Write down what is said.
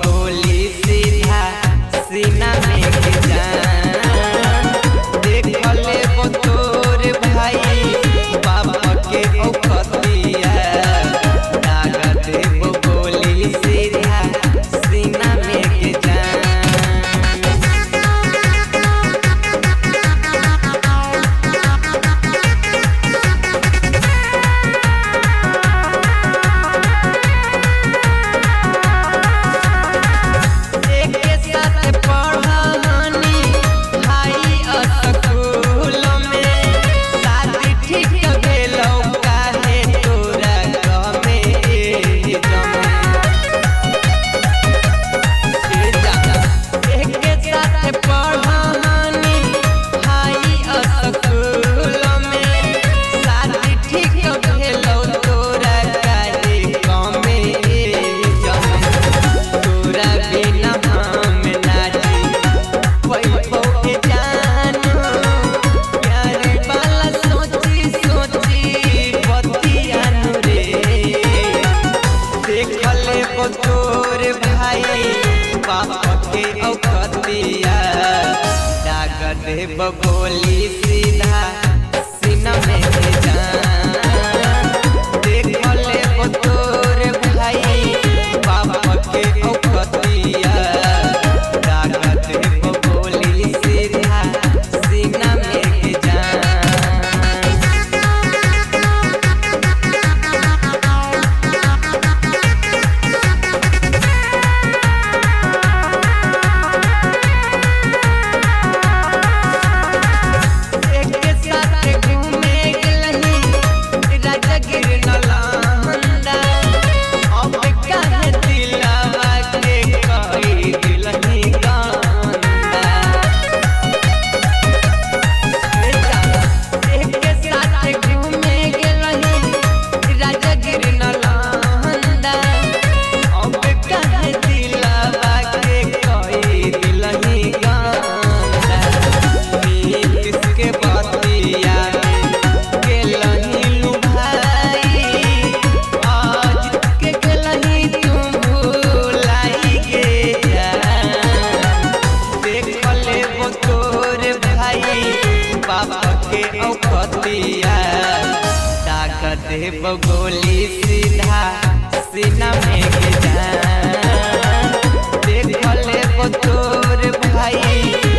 गोली सीधा सीना में जान देख ले वो तोर भाई बाबा के औखतिया दाग दे वो गोली सीधा सीना में जान। तोर भाई बाबा के औखतिया दाग दे गोली सीधा सीना में जान देख ले वो तोर भाई बाबा के औखतिया दाग दे गोली सीधा सीना में जान। बाबा के औखतिया दाग दे गोली सीधा सीना में जान देख ले वो तोर भाई